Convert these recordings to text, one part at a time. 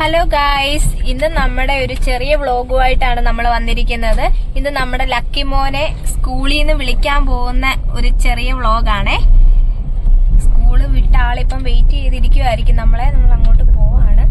Hello guys, ഇന്ന് നമ്മുടെ ഒരു ചെറിയ വ്ളോഗുമായിട്ടാണ് നമ്മൾ വന്നിരിക്കുന്നത്. ഇന്ന് നമ്മുടെ ലക്കി മോനെ സ്കൂളിൽ നിന്ന് വിളിക്കാൻ പോകുന്ന ഒരു ചെറിയ വ്ളോഗാണേ. സ്കൂള് വിട്ട ആളിപ്പം വെയിറ്റ് ചെയ്തിരിക്കുമായിരിക്കും നമ്മൾ അങ്ങോട്ട് പോവാണ്.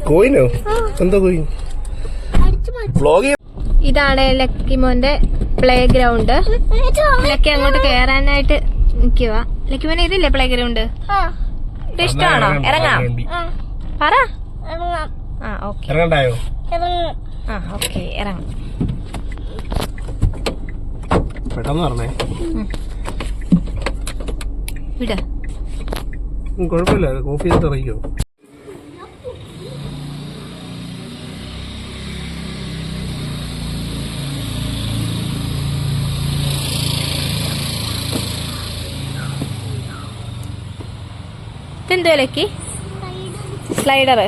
കോയിനോ? എന്താ കോയിൻ? ഇതാണ് ലക്കി മോന്റെ പ്ലേ ഗ്രൗണ്ട്. ലക്കി അങ്ങോട്ട് കേറാനായിട്ട് നിൽക്കുക. ലക്കി മോനെ ഇതില്ലേ പ്ലേ ഗ്രൗണ്ട്? ഇത് ഇഷ്ടമാണോ? ഇറങ്ങാം, പറ. ഓക്കെ, ഓക്കെ, ഇറങ്ങാം. പെട്ടെന്ന് പറഞ്ഞേ. വിട്, കുഴപ്പമില്ല. കോഫി ചെയ്തിട്ട് ഇറങ്ങിക്കോ. ഇതെന്തോ ലക്കി? സ്ലൈഡർ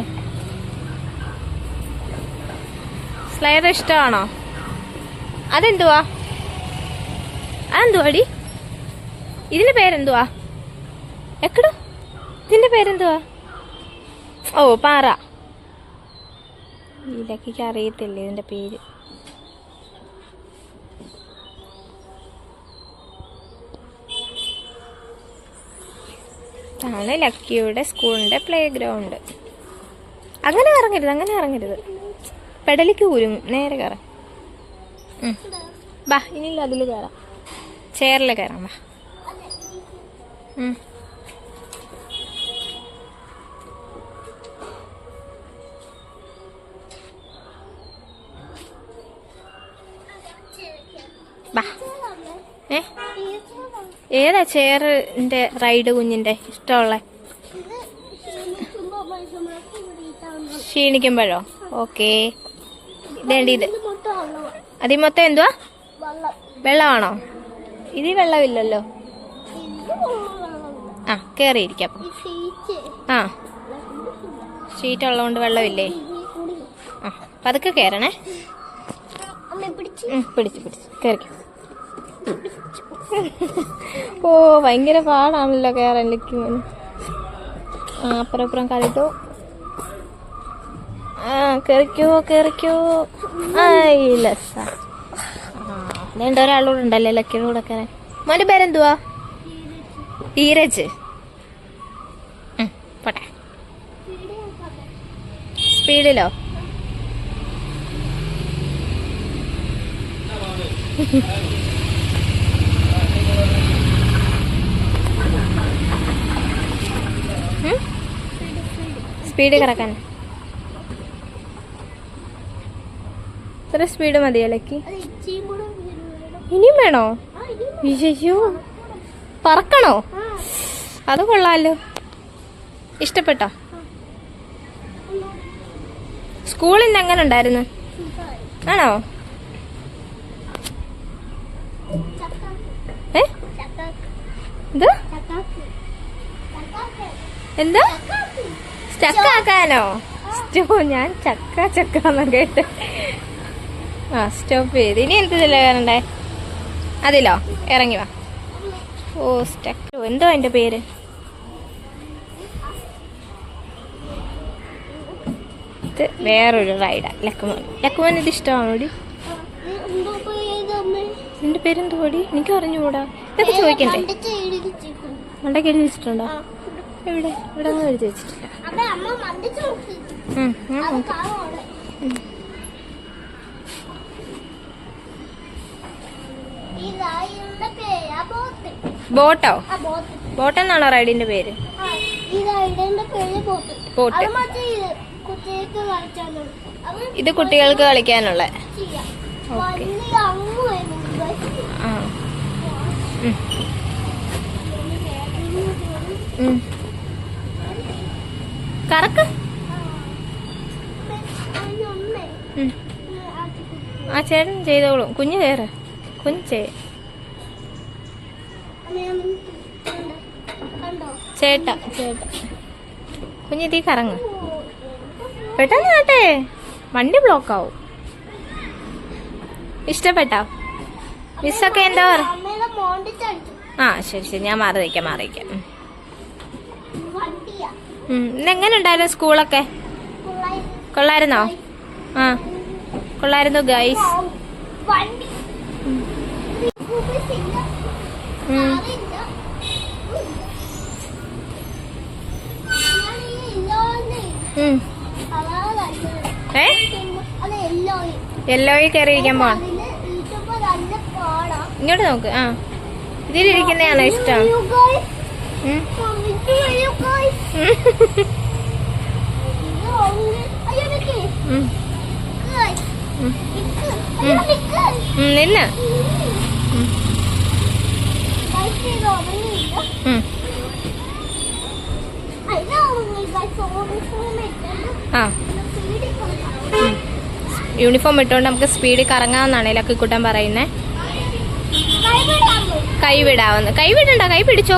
ഇഷ്ടമാണോ? അതെന്തുവാ? അതെന്തുവാടി? ഇതിന്റെ പേരെന്തുവാ? എക്കടോ, ഇതിന്റെ പേരെന്തുവാ? ഓ, പാറ. ഈ ലക്കിക്ക് അറിയത്തില്ല ഇതിന്റെ പേര്. ഇതാണ് ലക്കിയുടെ സ്കൂളിന്റെ പ്ലേ ഗ്രൗണ്ട്. അങ്ങനെ ഇറങ്ങരുത്. പെടലിക്ക് കുരുങ്ങും. നേരെ കയറാം. ബാ, ഇനിയില്ല, അതിൽ കയറാം. ചെയറിൽ കയറാം. ബാ. ബാ. ഏതാ ചെയറിന്റെ റൈഡ് കുഞ്ഞിന്റെ ഇഷ്ടമുള്ള? ക്ഷീണിക്കുമ്പോഴോ? ഓക്കെ. ഇതേണ്ടി ഇത്. അതിൽ മൊത്തം എന്തുവാ? വെള്ളമാണോ? ഇതിൽ വെള്ളമില്ലല്ലോ. കേറിയിരിക്കാം. ഷീറ്റ് ഉള്ളതുകൊണ്ട് വെള്ളമില്ലേ? പതുക്കെ കേറണേ. പിടിച്ചു കേറിക്കും. ഓ, ഭയങ്കര പാടാണല്ലോ കേറാൻ ലക്കിമോന്. അപ്പുറം കളിട്ടോ. കേറിക്കോ. വേണ്ട, ഒരാളൂടെ ഉണ്ടല്ലേ ലക്കിയുടെ കൂടെ കയറാൻ. മോന്റെ പേരെന്തുവാ? ധീരജ്. പോട്ടെ. സ്പീഡിലോ? സ്പീഡ് കറക്കാൻ ഇത്ര സ്പീഡ് മതിയോ ലക്കി? ഇനിയും വേണോ? വിശേഷോ പറക്കണോ? അത് കൊള്ളാലോ. ഇഷ്ടപ്പെട്ടോ? സ്കൂളിൽ നിന്ന് എങ്ങനെ ഉണ്ടായിരുന്നു? ആണോ? എന്താ ചക്കാക്കാനോ? ഞാൻ ചക്കാന്ന് കേട്ട്. സ്റ്റോപ്പ് ചെയ്ത്. ഇനി എന്തില്ല കയറണ്ടേ? അതിലോ? ഇറങ്ങി വാ. ഓ, സ്റ്റക്ക്. എന്തോ അതിന്റെ പേര്? ഇത് വേറൊരു റൈഡാ. ലക്കുമോൻ ഇത് ഇഷ്ടമാണോടി? നിന്റെ പേരെന്തുവാടി? എനിക്ക് അറിഞ്ഞുകൂടാ. ഇതൊക്കെ ചോദിക്കണ്ടേ? മണ്ടയ്ക്ക് എഴുതി വെച്ചിട്ടുണ്ടോ? എവിടെ? ഇവിടെ ഒന്നും എഴുതി വെച്ചിട്ടില്ല. ബോട്ടോ? ആ ബോട്ട്. ബോട്ടെന്നാണോ റൈഡിന്റെ പേര്? ഈ റൈഡിന്റെ പേര് ബോട്ട്. ബോട്ട്. അത് മറ്റേ കുട്ടികൾക്ക് കളിച്ചാലോ? ഇത് കുട്ടികൾക്ക് കളിക്കാനുള്ള. ഓക്കെ. വലിയ അങ്ങ് വരുന്നുണ്ട്. ആ. കറക്ക്. ആ ചേട്ടൻ ചെയ്തോളും. കുഞ്ഞ് കയറ്. കുഞ്ഞ് ചേട്ടാ കുഞ്ഞിതീ കറങ്ങ്. പെട്ടെന്ന് കേട്ടെ, വണ്ടി ബ്ലോക്ക് ആവും. ഇഷ്ടപ്പെട്ടോ? മിസ്സൊക്കെ എന്താ പറ? ആ ശരി, ഞാൻ മാറി നിൽക്കാം. ഇന്നെങ്ങനെ ഉണ്ടായിരുന്നു സ്കൂളൊക്കെ? കൊള്ളായിരുന്നോ? ആ കൊള്ളായിരുന്നു ഗൈസ്. യെല്ലോയിൽ കയറിയിരിക്കാൻ പോവാം. ഇങ്ങോട്ട് നോക്ക്. ആ ഇതിലിരിക്കുന്നതാണോ ഇഷ്ടം? നിന്ന ആ യൂണിഫോം ഇട്ടുകൊണ്ട് നമുക്ക് സ്പീഡിൽ കറങ്ങാമെന്നാണ് ലക്കിക്കുട്ടൻ പറയുന്നേ. കൈവിടാവുന്ന. കൈവിടണ്ട, കൈ പിടിച്ചോ.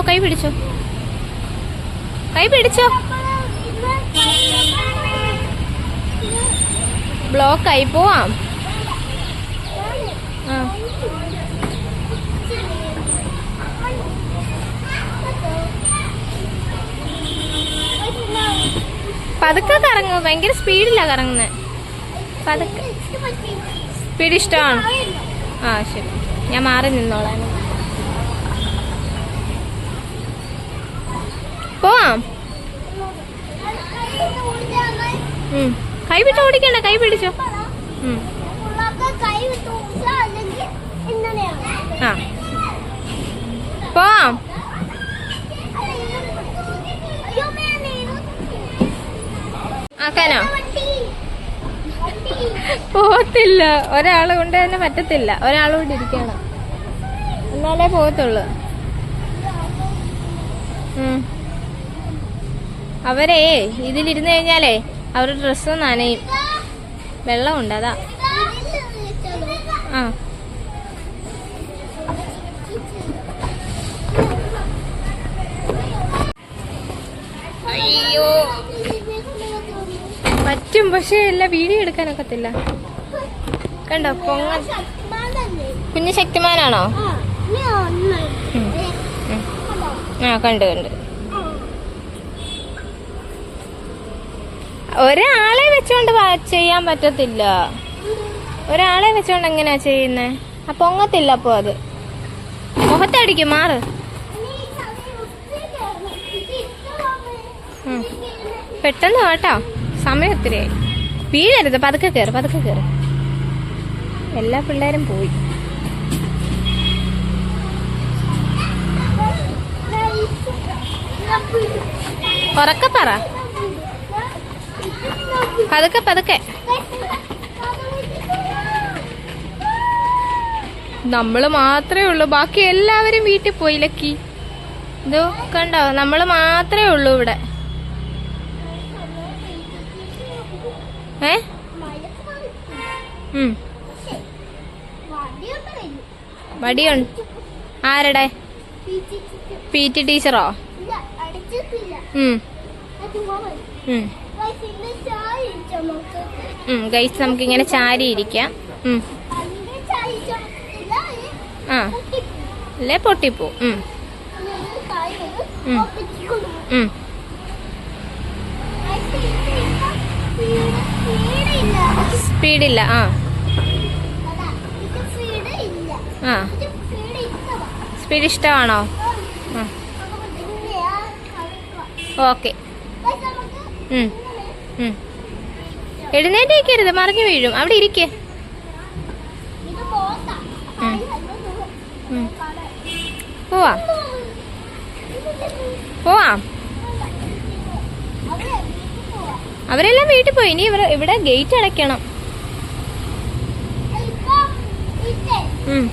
ബ്ലോക്ക് ആയി പോവാം. പതുക്കെ കറങ്ങും. ഭയങ്കര സ്പീഡിലാ കറങ്ങുന്നത്. പതുക്കെ. സ്പീഡ് ഇഷ്ടമാണ്. ആ ശരി, ഞാൻ മാറി നിന്നോളാം. പോവാം. കൈ വിട്ട് ഓടിക്കണ്ട, കൈ പിടിച്ചോ. ആ പോവാം. ആക്കാനോ? പോകത്തില്ല. ഒരാളെ കൊണ്ട് തന്നെ പറ്റത്തില്ല. ഒരാളോട് ഇരിക്കണം, എന്നാലേ പോകത്തുള്ളു. അവരെ ഇതിലിരുന്ന് കഴിഞ്ഞാലേ അവരുടെ ഡ്രസ്സ് നനയും. വെള്ളമുണ്ട്, അതാ. ആ അയ്യോ പറ്റും, പക്ഷെ എല്ലാം വീഡിയോ എടുക്കാനൊക്കത്തില്ല. കണ്ടോ പൊങ്ങ. കുഞ്ഞ് ശക്തിമാനാണോ? ആ കണ്ട്. ഒരാളെ വെച്ചോണ്ട് ചെയ്യാൻ പറ്റത്തില്ല. ഒരാളെ വെച്ചോണ്ട് എങ്ങനെയാ ചെയ്യുന്നേ? ആ പൊങ്ങത്തില്ല. അപ്പൊ അത് മുഖത്തടിക്കും. മാറ്. പെട്ടെന്ന് കേട്ടോ, സമയം ഒത്തിരിയായി. വീഴരുത്. പതുക്കെ കയറ്. എല്ലാ പിള്ളേരും പോയി. ഉറക്കെ പറ. പതുക്കെ. നമ്മള് മാത്രമേ ഉള്ളൂ, ബാക്കി എല്ലാവരും വീട്ടിൽ പോയി. ലക്കി ഇതോ കണ്ടോ, നമ്മള് മാത്രമേ ഉള്ളൂ ഇവിടെ. വടിയുണ്ട്. ആരുടെ? PT ടീച്ചറോ? ഗൈസ് നമുക്കിങ്ങനെ ചാരി ഇരിക്കാം. ആ അല്ലേ പൊട്ടിപ്പോ. സ്പീഡില്ല. ആ സ്പീഡ് ഇഷ്ടമാണോ? ഓക്കെ. എഴുന്നേറ്റേക്കരുത്, മറിഞ്ഞു വീഴും. അവിടെ ഇരിക്കേ. പോവാ. പോവാം. അവരെല്ലാം വീട്ടിൽ പോയി. ഇനി ഇവിടെ ഗേറ്റ് അടയ്ക്കണം. ഉം.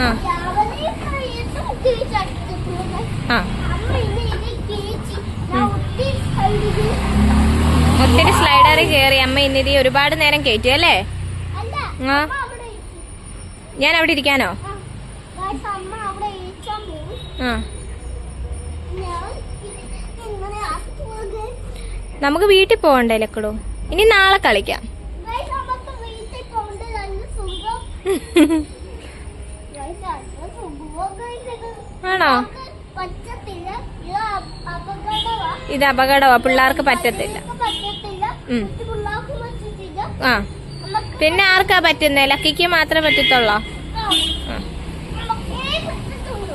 ആ ആ ഒത്തിരി സ്ലൈഡറിൽ കയറി അമ്മ ഇന്നിരി ഒരുപാട് നേരം കയറ്റി അല്ലേ? ആ ഞാൻ അവിടെ ഇരിക്കാനോ? ആ നമുക്ക് വീട്ടിൽ പോകണ്ടേ ലക്കടോ? ഇനി നാളെ കളിക്കാം. ആണോ? ഇത് അപകടമാ, പിള്ളേർക്ക് പറ്റത്തില്ല. ആ പിന്നെ ആർക്കാ പറ്റുന്നേ? ലക്കിക്ക് മാത്രമേ പറ്റത്തുള്ളോ?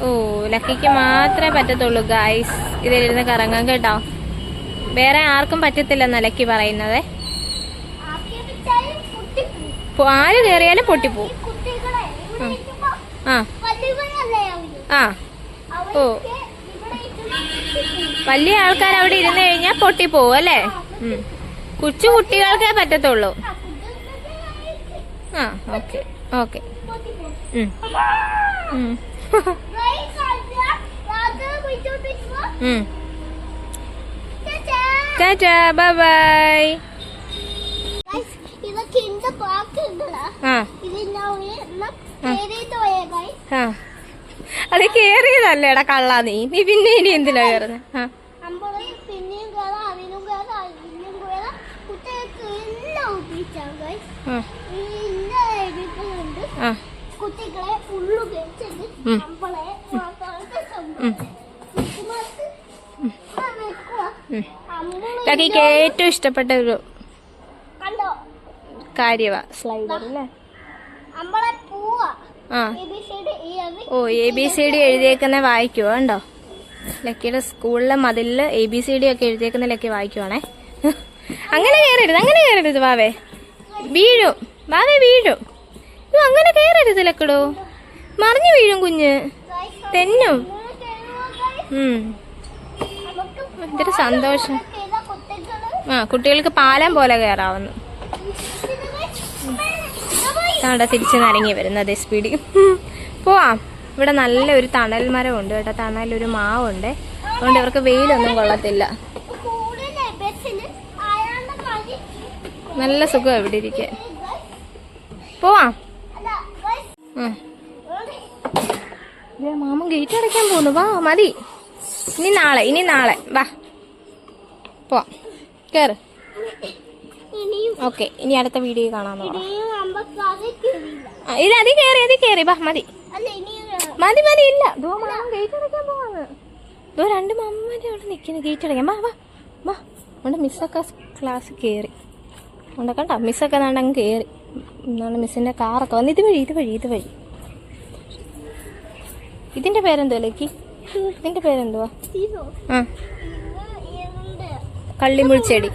ഓ ലക്കിക്ക് മാത്രമേ പറ്റത്തുള്ളൂ ഗായ്സ് ഇതിലിരുന്ന് കറങ്ങാൻ കേട്ടോ. വേറെ ആർക്കും പറ്റത്തില്ലെന്നാ ലക്കി പറയുന്നത്. ആര് കയറിയാലും പൊട്ടിപ്പോവും. ആ ആ ഓ വലിയ ആൾക്കാർ അവിടെ ഇരുന്ന് കഴിഞ്ഞാൽ പൊട്ടിപ്പോവും അല്ലേ? കൊച്ചു കുട്ടികൾക്കേ പറ്റത്തുള്ളൂ. ആ okay okay. Tata bye bye. അത് കേറിയതല്ലേടാ കള്ളാ നീ. നീ പിന്നെ ഇനി എന്തിനാ കയറുന്നത്? ലക്കിക്ക് ഏറ്റവും ഇഷ്ടപ്പെട്ട ഒരു കാര്യവാ സ്ലൈഡർ അല്ലേ? ആ ഓ ABCD എഴുതിയേക്കുന്ന വായിക്കുവോ? ഉണ്ടോ? ലക്കിയുടെ സ്കൂളിലെ മതിലില് ABCD ഒക്കെ എഴുതിയേക്കുന്ന ലക്കി വായിക്കുവാണേ. അങ്ങനെ കയറരുത്, അങ്ങനെ കയറരുത് വാവേ, വീഴും. വാവേ വീഴും. അങ്ങനെ കയറരുത് ലക്കടോ, മറിഞ്ഞു വീഴും കുഞ്ഞ്, തെന്നും. എന്തൊരു സന്തോഷം. ആ കുട്ടികൾക്ക് പാലം പോലെ കയറാവുന്നു. അവിടെ തിരിച്ച് നരങ്ങി വരുന്നത് സ്പീഡിൽ. പോവാം. ഇവിടെ നല്ലൊരു തണൽ മരം ഉണ്ട് കേട്ടോ, തണലൊരു മാവുണ്ട്. അതുകൊണ്ട് ഇവർക്ക് വെയിലൊന്നും കൊള്ളത്തില്ല. നല്ല സുഖം ഇവിടെ ഇരിക്കാൻ. പോവാം. മാമൻ ഗേറ്റ് അടയ്ക്കാൻ പോകുന്നു. വാ മതി, ഇനി നാളെ വാ പോവാം. കേറ്. ഓക്കെ ഇനി അടുത്ത വീഡിയോ കാണാൻ ഇത് അതി കേറി വാ. മതി ഇല്ല. മാമൻ ഗേറ്റ് അടയ്ക്കാൻ പോവാന്ന്. രണ്ട് മമ്മമാരെ അവിടെ നിൽക്കുന്നു ഗേറ്റ് അടയ്ക്കാൻ. വാ വാ വാ. അവിടെ മിസ്സൊക്കെ ക്ലാസ് കയറി ഉണ്ട് കണ്ടോ. മിസ്സൊക്കെ അങ്ങ് കയറി. മിസ്സിന്റെ കാറൊക്കെ വന്ന് ഇതുവഴി. ഇതിന്റെ പേരെന്തുവാ ലക്കി? ഇതിന്റെ പേരെന്തുവാ? ആ കള്ളിമുൾച്ചെടി.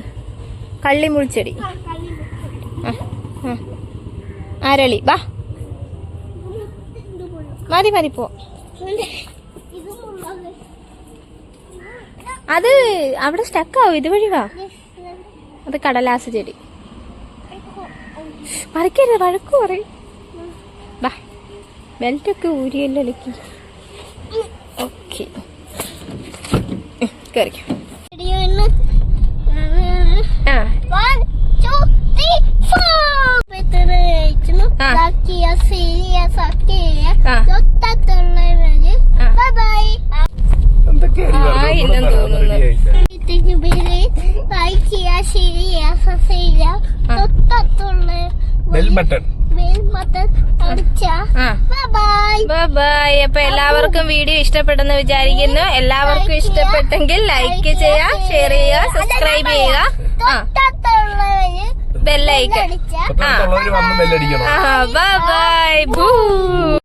അരളി. വാ മതി പോ. അത് അവിടെ സ്റ്റക്കാവും. ഇതുവഴി വാ. അത് കടലാസ് ചെടി. പറിക്കരുത്, വഴക്ക് പറയും. വാ. ബെൽറ്റൊക്കെ ഊരിയല്ലോ ലക്കി. ഓക്കെ കയറിക്കാം. അപ്പൊ എല്ലാവർക്കും വീഡിയോ ഇഷ്ടപ്പെട്ടെന്ന് വിചാരിക്കുന്നു. എല്ലാവർക്കും ഇഷ്ടപ്പെട്ടെങ്കിൽ ലൈക്ക് ചെയ്യുക, ഷെയർ ചെയ്യുക, സബ്സ്ക്രൈബ് ചെയ്യുക, ബെല്ലൈക്കൺ. Bye bye.